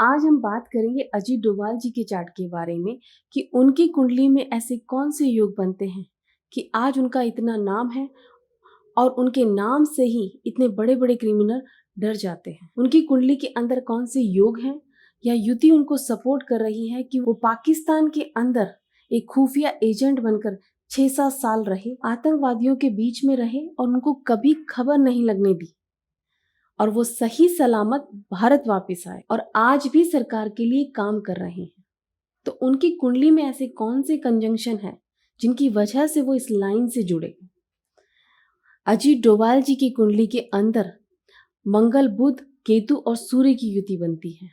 आज हम बात करेंगे अजीत डोभाल जी के चार्ट के बारे में कि उनकी कुंडली में ऐसे कौन से योग बनते हैं कि आज उनका इतना नाम है और उनके नाम से ही इतने बड़े बड़े क्रिमिनल डर जाते हैं। उनकी कुंडली के अंदर कौन से योग हैं या युति उनको सपोर्ट कर रही है कि वो पाकिस्तान के अंदर एक खुफिया एजेंट बनकर 6-7 साल रहे, आतंकवादियों के बीच में रहे और उनको कभी खबर नहीं लगने दी और वो सही सलामत भारत वापस आए और आज भी सरकार के लिए काम कर रहे हैं। तो उनकी कुंडली में ऐसे कौन से कंजंक्शन है जिनकी वजह से वो इस लाइन से जुड़े। अजीत डोभाल जी की कुंडली के अंदर मंगल, बुध, केतु और सूर्य की युति बनती है,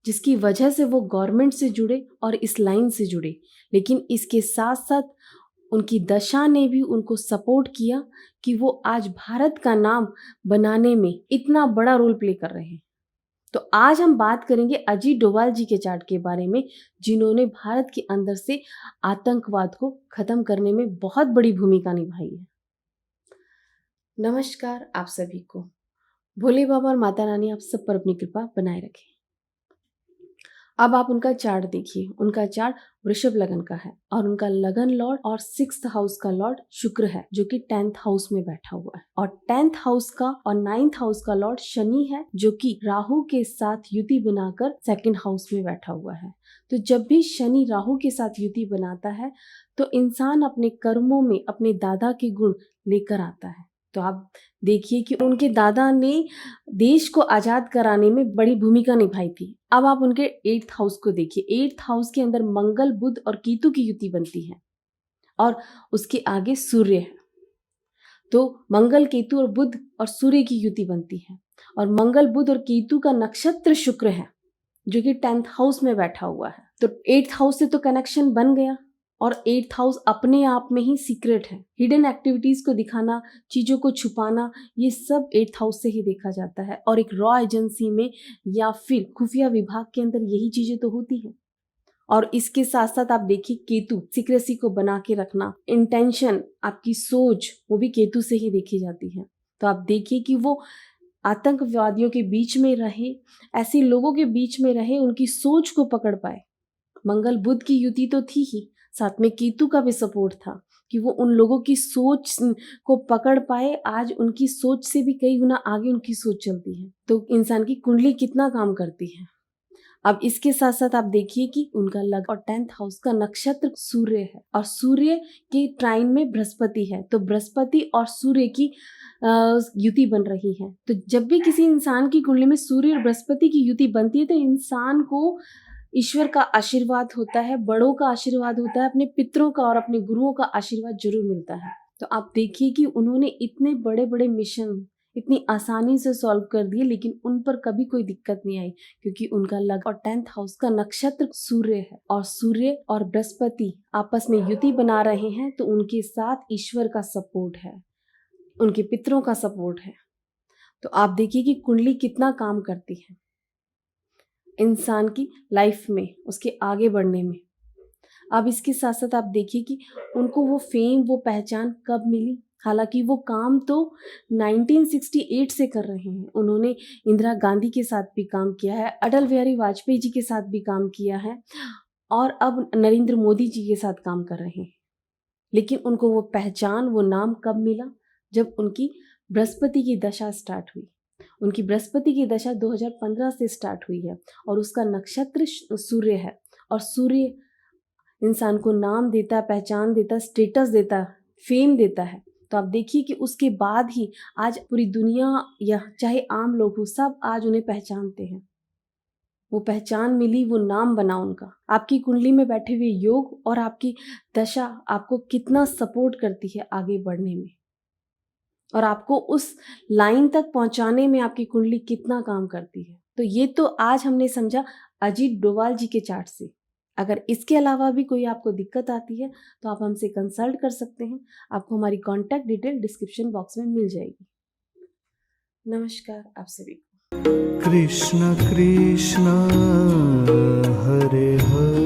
जिसकी वजह से वो गवर्नमेंट से जुड़े और इस लाइन से जुड़े। लेकिन इसके साथ साथ उनकी दशा ने भी उनको सपोर्ट किया कि वो आज भारत का नाम बनाने में इतना बड़ा रोल प्ले कर रहे हैं। तो आज हम बात करेंगे अजीत डोभाल जी के चार्ट के बारे में, जिन्होंने भारत के अंदर से आतंकवाद को खत्म करने में बहुत बड़ी भूमिका निभाई है। नमस्कार आप सभी को। भोले बाबा और माता रानी आप सब पर अपनी कृपा बनाए रखें। अब आप उनका चार्ट देखिए। उनका चार्ट वृषभ लगन का है और उनका लगन लॉर्ड और 6th हाउस का लॉर्ड शुक्र है, जो कि 10th हाउस में बैठा हुआ है। और 10th हाउस का और 9th हाउस का लॉर्ड शनि है, जो कि राहु के साथ युति बनाकर 2nd हाउस में बैठा हुआ है। तो जब भी शनि राहु के साथ युति बनाता है तो इंसान अपने कर्मों में अपने दादा के गुण लेकर आता है। तो आप देखिए कि उनके दादा ने देश को आजाद कराने में बड़ी भूमिका निभाई थी। अब आप उनके 8th हाउस को देखिए। 8th हाउस के अंदर मंगल, बुध और केतु की युति बनती है और उसके आगे सूर्य है। तो मंगल, केतु और बुध और सूर्य की युति बनती है और मंगल, बुध और केतु का नक्षत्र शुक्र है, जो कि 10th हाउस में बैठा हुआ है। तो 8th हाउस से तो कनेक्शन बन गया और 8th हाउस अपने आप में ही सीक्रेट है। हिडन एक्टिविटीज को दिखाना, चीजों को छुपाना, ये सब 8th हाउस से ही देखा जाता है। और एक रॉ एजेंसी में या फिर खुफिया विभाग के अंदर यही चीजें तो होती हैं। और इसके साथ साथ आप देखिए केतु, सीक्रेसी को बना के रखना, इंटेंशन, आपकी सोच, वो भी केतु से ही देखी जाती है। तो आप देखिए कि वो आतंकवादियों के बीच में रहे, ऐसे लोगों के बीच में रहे, उनकी सोच को पकड़ पाए। मंगल बुध की युति तो थी ही, साथ में केतु का भी सपोर्ट था कि वो उन लोगों की सोच को पकड़ पाए। आज उनकी सोच से भी कई गुना आगे उनकी सोच चलती है। तो इंसान की कुंडली कितना काम करती है। अब इसके साथ साथ आप देखिए कि उनका लग और 10th हाउस का नक्षत्र सूर्य है और सूर्य के ट्राइन में बृहस्पति है। तो बृहस्पति और सूर्य की युति बन रही है। तो जब भी किसी इंसान की कुंडली में सूर्य और बृहस्पति की युति बनती है तो इंसान को ईश्वर का आशीर्वाद होता है, बड़ों का आशीर्वाद होता है, अपने पितरों का और अपने गुरुओं का आशीर्वाद जरूर मिलता है। तो आप देखिए कि उन्होंने इतने बड़े बड़े मिशन इतनी आसानी से सॉल्व कर दिए, लेकिन उन पर कभी कोई दिक्कत नहीं आई, क्योंकि उनका लग और 10th हाउस का नक्षत्र सूर्य है और सूर्य और बृहस्पति आपस में युति बना रहे हैं। तो उनके साथ ईश्वर का सपोर्ट है, उनके पितरों का सपोर्ट है। तो आप देखिए कि कुंडली कितना काम करती है इंसान की लाइफ में, उसके आगे बढ़ने में। अब इसके साथ साथ आप देखिए कि उनको वो फेम, वो पहचान कब मिली। हालांकि वो काम तो 1968 से कर रहे हैं। उन्होंने इंदिरा गांधी के साथ भी काम किया है, अटल बिहारी वाजपेयी जी के साथ भी काम किया है और अब नरेंद्र मोदी जी के साथ काम कर रहे हैं। लेकिन उनको वो पहचान, वो नाम कब मिला? जब उनकी बृहस्पति की दशा स्टार्ट हुई। उनकी बृहस्पति की दशा 2015 से स्टार्ट हुई है और उसका नक्षत्र सूर्य है और सूर्य इंसान को नाम देता, पहचान देता, स्टेटस देता, फेम देता है। तो आप देखिए कि उसके बाद ही आज पूरी दुनिया या चाहे आम लोग हो, सब आज उन्हें पहचानते हैं। वो पहचान मिली, वो नाम बना उनका। आपकी कुंडली में बैठे हुए योग और आपकी दशा आपको कितना सपोर्ट करती है आगे बढ़ने में और आपको उस लाइन तक पहुंचाने में आपकी कुंडली कितना काम करती है। तो ये तो आज हमने समझा अजीत डोभाल जी के चार्ट से। अगर इसके अलावा भी कोई आपको दिक्कत आती है तो आप हमसे कंसल्ट कर सकते हैं। आपको हमारी कॉन्टैक्ट डिटेल डिस्क्रिप्शन बॉक्स में मिल जाएगी। नमस्कार आप सभी को। कृष्ण कृष्ण हरे हरे